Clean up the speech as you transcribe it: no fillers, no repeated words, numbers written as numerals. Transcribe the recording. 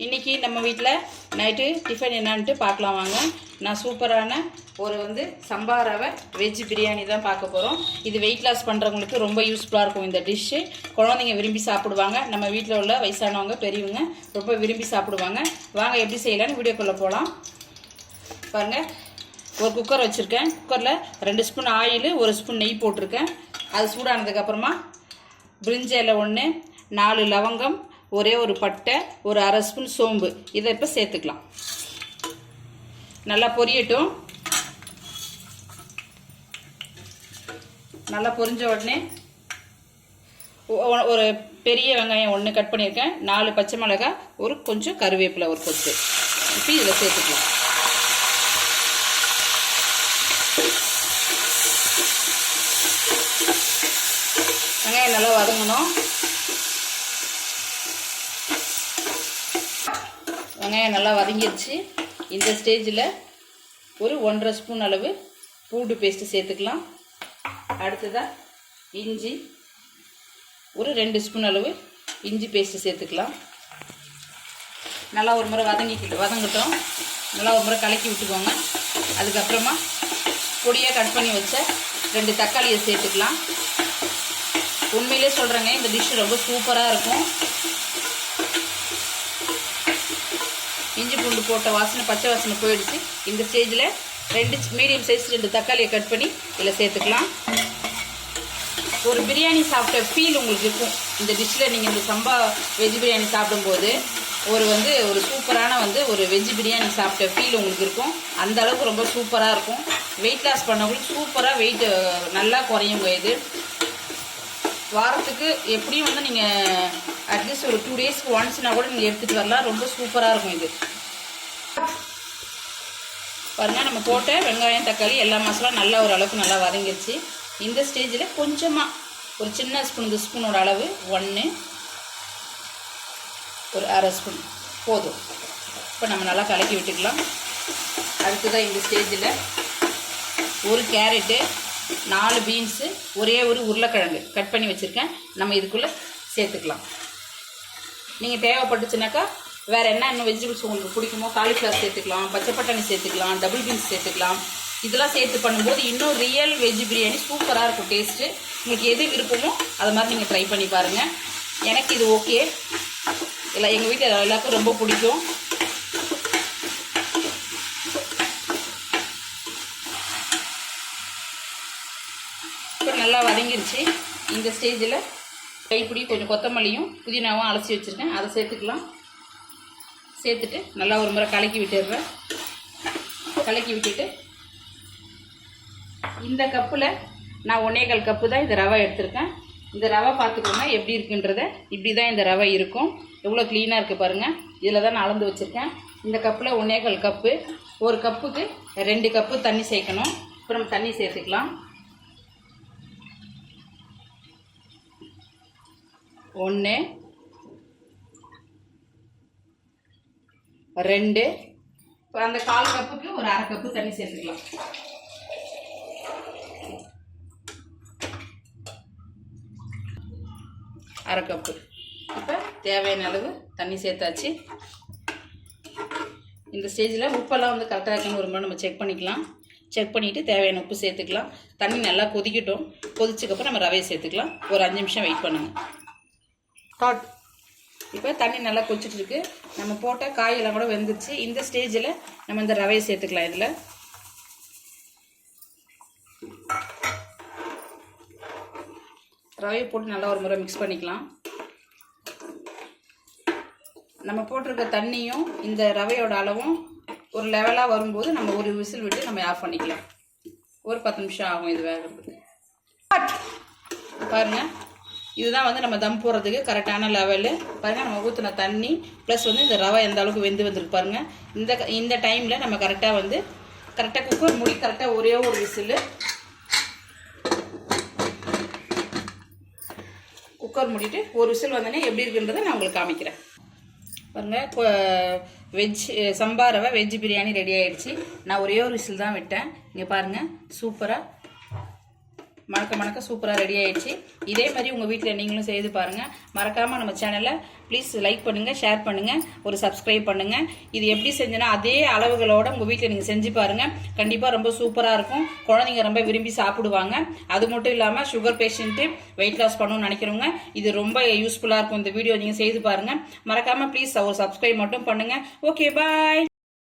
இன்றைக்கி நம்ம வீட்டில் நைட்டு டிஃபன் என்னான்ட்டு பார்க்கலாம் வாங்க. நான் சூப்பரான ஒரு சம்பா ரவை வெஜ் பிரியாணி தான் பார்க்க போகிறோம். இது வெயிட் லாஸ் பண்ணுறவங்களுக்கு ரொம்ப யூஸ்ஃபுல்லாக இருக்கும். இந்த டிஷ்ஷு குழந்தைங்க விரும்பி சாப்பிடுவாங்க. நம்ம வீட்டில் உள்ள வயசானவங்க பெரியவங்க ரொம்ப விரும்பி சாப்பிடுவாங்க. வாங்க எப்படி செய்யலான்னு வீடியோக்குள்ளே போகலாம். பாருங்கள், ஒரு குக்கர் வச்சுருக்கேன். குக்கரில் 2 ஸ்பூன் ஆயில், 1 ஸ்பூன் நெய் போட்டிருக்கேன். அது சூடானதுக்கப்புறமா பிரிஞ்சி இலை 1, 4 லவங்கம், ஒரே ஒரு பட்டை, ஒரு அரை ஸ்பூன் சோம்பு, இதை இப்போ சேர்த்துக்கலாம். நல்லா பொரியட்டும். நல்லா பொரிஞ்ச உடனே ஒரு பெரிய வெங்காயம் 1 கட் பண்ணியிருக்கேன், 4 பச்சை மிளகாய், ஒரு கொஞ்சம் கருவேப்பிலை, ஒரு கொத்து இப்போ இதில் சேர்த்துக்கலாம். வெங்காயம் நல்லா வதங்கணும். வெங்காயம் நல்லா வதங்கிடுச்சு. இந்த ஸ்டேஜில் ஒரு 1.5 ஸ்பூன் அளவு பூண்டு பேஸ்ட்டு சேர்த்துக்கலாம். அடுத்ததாக இஞ்சி, ஒரு 2 ஸ்பூன் அளவு இஞ்சி பேஸ்ட்டு சேர்த்துக்கலாம். நல்லா ஒரு முறை வதங்கட்டும். நல்லா ஒரு முறை கலக்கி விட்டுக்கோங்க. அதுக்கப்புறமா பொடியாக கட் பண்ணி வச்ச 2 தக்காளியை சேர்த்துக்கலாம். உண்மையிலே சொல்கிறேங்க, இந்த டிஷ் ரொம்ப சூப்பராக இருக்கும். இஞ்சி பூண்டு போட்ட வாசனை, பச்சை வாசனை போயிடுச்சு. இந்த ஸ்டேஜில் 2 மீடியம் சைஸ் 2 தக்காளியை கட் பண்ணி இதில் சேர்த்துக்கலாம். ஒரு பிரியாணி சாப்பிட்ட ஃபீல் உங்களுக்கு இருக்கும். இந்த டிஷ்ஷில் நீங்கள் இந்த சம்பா வெஜ் பிரியாணி சாப்பிடும்போது ஒரு சூப்பரான ஒரு வெஜ் பிரியாணி சாப்பிட்ட ஃபீல் உங்களுக்கு இருக்கும். அந்த அளவுக்கு ரொம்ப சூப்பராக இருக்கும். வெயிட் லாஸ் பண்ணவங்களுக்கு சூப்பராக வெயிட் நல்லா குறையுங்க. இது வாரத்துக்கு எப்படியும் நீங்கள் அட்லீஸ்ட் ஒரு 2 டேஸ்க்கு ஒன்ஸ்னா கூட நீங்கள் எடுத்துகிட்டு வரலாம். ரொம்ப சூப்பராக இருக்கும். இது பாருங்கள், நம்ம போட்ட வெங்காயம், தக்காளி, எல்லா மசாலா நல்லா ஒரு அளவுக்கு நல்லா வதங்கிடுச்சு. இந்த ஸ்டேஜில் கொஞ்சமாக ஒரு சின்ன ஸ்பூன், இந்த ஸ்பூனோட அளவு 1, ஒரு அரை ஸ்பூன் போதும். இப்போ நம்ம நல்லா கலக்கி விட்டுக்கலாம். அடுத்ததாக இந்த ஸ்டேஜில் ஒரு கேரட்டு, 4 பீன்ஸு, ஒரே ஒரு உருளைக்கிழங்கு கட் பண்ணி வச்சுருக்கேன். நம்ம இதுக்குள்ளே சேர்த்துக்கலாம். நீங்கள் தேவைப்பட்டுச்சுனாக்கா வேறு இன்னும் வெஜிடபிள்ஸ் உங்களுக்கு பிடிக்குமோ, காலிஃப்ளவர் சேர்த்துக்கலாம், பச்சை பட்டாணி சேர்த்துக்கலாம், டபுள் பீன்ஸ் சேர்த்துக்கலாம். இதெல்லாம் சேர்த்து பண்ணும்போது இன்னும் ரியல் வெஜ் பிரியாணி சூப்பராக இருக்கும் டேஸ்ட்டு. உங்களுக்கு எது விருப்பமோ அது மாதிரி நீங்கள் ட்ரை பண்ணி பாருங்கள். எனக்கு இது ஓகே. இல்லை, எங்கள் வீட்டில் எல்லாருக்கும் ரொம்ப பிடிக்கும். இப்போ நல்லா வதங்கிருச்சு. இந்த ஸ்டேஜில் கைப்பிடி கொஞ்சம் கொத்தமல்லியும் புதினாவும் அலசி வச்சுருக்கேன், அதை சேர்த்துக்கலாம். சேர்த்துட்டு நல்லா ஒரு முறை கலக்கி விட்டுடுறேன். கலக்கி விட்டுட்டு இந்த கப்பில் நான் 1.25 கப்பு தான் இந்த ரவை எடுத்திருக்கேன். இந்த ரவை பார்த்துக்கோங்க எப்படி இருக்குன்றத. இப்படி தான் இந்த ரவை இருக்கும். எவ்வளோ க்ளீனாக இருக்குது பாருங்கள். இதில் தான் நான் அளந்து வச்சுருக்கேன். இந்த கப்பில் 1.25 கப்பு. ஒரு கப்புக்கு 2 கப்பு தண்ணி சேர்க்கணும். இப்போ நம்ம தண்ணி சேர்த்துக்கலாம். 1, 2, இப்போ அந்த 1/4 கப்புக்கு ஒரு அரை கப்பு தண்ணி சேர்த்துக்கலாம். அரை கப்பு. இப்போ தேவையான அளவு தண்ணி சேர்த்தாச்சு. இந்த ஸ்டேஜில் உப்பெல்லாம் கரெக்டாக இருக்குன்னு ஒரு முறை நம்ம செக் பண்ணிக்கலாம். செக் பண்ணிவிட்டு தேவையான உப்பு சேர்த்துக்கலாம். தண்ணி நல்லா கொதிக்கட்டும். கொதிச்சதுக்கப்புறம் நம்ம ரவையை சேர்த்துக்கலாம். ஒரு 5 நிமிஷம் வெயிட் பண்ணுங்கள். இப்போ தண்ணி நல்லா கொதிச்சுட்டு இருக்கு. நம்ம போட்ட காயெல்லாம் கூட வெந்துருச்சு. இந்த ஸ்டேஜில் நம்ம இந்த ரவையை சேர்த்துக்கலாம். இதில் ரவையை போட்டு நல்லா ஒரு முறை மிக்ஸ் பண்ணிக்கலாம். நம்ம போட்டிருக்க தண்ணியும் இந்த ரவையோட அளவும் ஒரு லெவலாக வரும்போது நம்ம ஒரு விசில் விட்டு நம்ம ஆஃப் பண்ணிக்கலாம். ஒரு 10 நிமிஷம் ஆகும் இது வேகிறதுக்கு. பாருங்கள், இதுதான் நம்ம தம் போடுறதுக்கு கரெக்டான லெவலு. பாருங்கள், நம்ம ஊற்றின தண்ணி ப்ளஸ் இந்த ரவை எந்த அளவுக்கு வெந்து வந்துருக்கு பாருங்கள். இந்த டைமில் நம்ம கரெக்டாக குக்கர் மூடி கரெக்டாக ஒரே ஒரு விசில். குக்கர் மூடிட்டு ஒரு விசில் வந்தோடனே எப்படி இருக்குன்றதை நான் உங்களுக்கு காமிக்கிறேன். பாருங்கள், வெஜ் சம்பா ரவை வெஜ் பிரியாணி ரெடி ஆகிடுச்சு. நான் ஒரே ஒரு விசில் தான் விட்டேன். இங்கே பாருங்கள், சூப்பராக மணக்க மணக்க சூப்பராக ரெடி ஆயிடுச்சு. இதே மாதிரி உங்கள் வீட்டில் நீங்களும் செய்து பாருங்கள். மறக்காமல் நம்ம சேனலை ப்ளீஸ் லைக் பண்ணுங்கள், ஷேர் பண்ணுங்கள், ஒரு சப்ஸ்கிரைப் பண்ணுங்கள். இது எப்படி செஞ்சேன்னா அதே அளவுகளோட உங்கள் வீட்டில் நீங்கள் செஞ்சு பாருங்கள். கண்டிப்பாக ரொம்ப சூப்பராக இருக்கும். குழந்தைங்க ரொம்ப விரும்பி சாப்பிடுவாங்க. அது மட்டும் இல்லாமல் சுகர் பேஷண்ட்டு வெயிட் லாஸ் பண்ணணும்னு நினைக்கிறவங்க இது ரொம்ப யூஸ்ஃபுல்லாக இருக்கும். இந்த வீடியோ நீங்கள் செய்து பாருங்கள். மறக்காமல் ப்ளீஸ் ஒரு சப்ஸ்கிரைப் மட்டும் பண்ணுங்கள். ஓகே, பாய்.